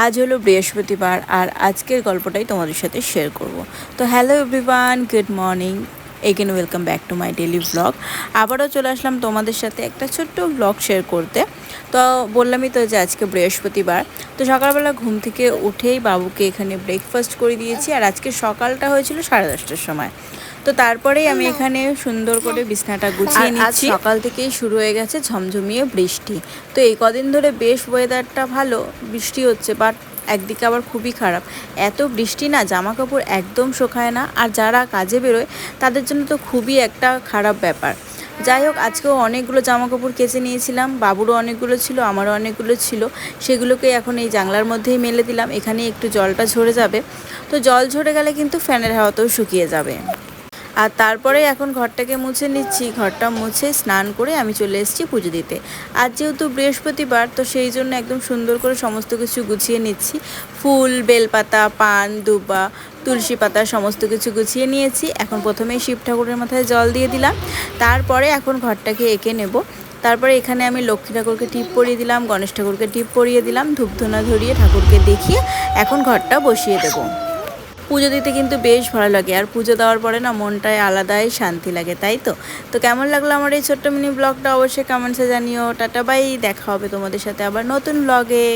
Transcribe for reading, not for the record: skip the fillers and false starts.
আজ হলো বৃহস্পতিবার আর আজকের গল্পটাই তোমাদের সাথে শেয়ার করব। তো hello everyone, good morning, again welcome back to my daily blog. আবারও চলে আসলাম তোমাদের সাথে একটা ছোট্ট ব্লগ শেয়ার করতে। তো বললামই তো যে আজকে বৃহস্পতিবার। তো সকালবেলা ঘুম থেকে উঠেই বাবুকে এখানে ব্রেকফাস্ট করে দিয়েছি, আর আজকে সকালটা হয়েছিল 10:30টার সময়। তো তারপরেই আমি এখানে সুন্দর করে বিছানাটা গুছিয়ে নিচ্ছি। সকাল থেকেই শুরু হয়ে গেছে ঝমঝমিয়ে বৃষ্টি। তো এই কদিন ধরে বেশ ওয়েদারটা ভালো, বৃষ্টি হচ্ছে, বাট একদিকে আবার খুবই খারাপ। এত বৃষ্টি না, জামা কাপড় একদম শুকায় না, আর যারা কাজে বেরোয় তাদের জন্য তো খুবই একটা খারাপ ব্যাপার। যাই হোক, আজকেও অনেকগুলো জামা কাপড় কেচে নিয়েছিলাম, বাবুরও অনেকগুলো ছিল, আমারও অনেকগুলো ছিল। সেগুলোকে এখন এই জানলার মধ্যেই মেলে দিলাম, এখানে একটু জলটা ঝরে যাবে। তো জল ঝরে গেলে কিন্তু ফ্যানের হাওয়াতেও শুকিয়ে যাবে। আর তারপরে এখন ঘরটাকে মুছে নিচ্ছি। ঘরটা মুছে স্নান করে আমি চলে এসেছি পুজো দিতে। আজ যেহেতু বৃহস্পতিবার, তো সেই জন্য একদম সুন্দর করে সমস্ত কিছু গুছিয়ে নিচ্ছি। ফুল, বেলপাতা, পান, দুবা, তুলসী পাতা সমস্ত কিছু গুছিয়ে নিয়েছি। এখন প্রথমেই শিব ঠাকুরের মাথায় জল দিয়ে দিলাম, তারপরে এখন ঘরটাকে এঁকে নেব। তারপরে এখানে আমি লক্ষ্মী ঠাকুরকে টিপ পরিয়ে দিলাম, গণেশ ঠাকুরকে টিপ পরিয়ে দিলাম, ধূপধুনা ধরিয়ে ঠাকুরকে দেখিয়ে এখন ঘরটা বসিয়ে দেবো। পুজো দিতে কিন্তু বেশ ভালো লাগে, আর পুজো দেওয়ার পরে না মনটায় আলাদাই শান্তি লাগে, তাই তো। তো কেমন লাগলো আমার এই ছোট্ট মিনি ব্লগটা অবশ্যই কমেন্টসে জানিও। টাটা বাই, দেখা হবে তোমাদের সাথে আবার নতুন ব্লগে।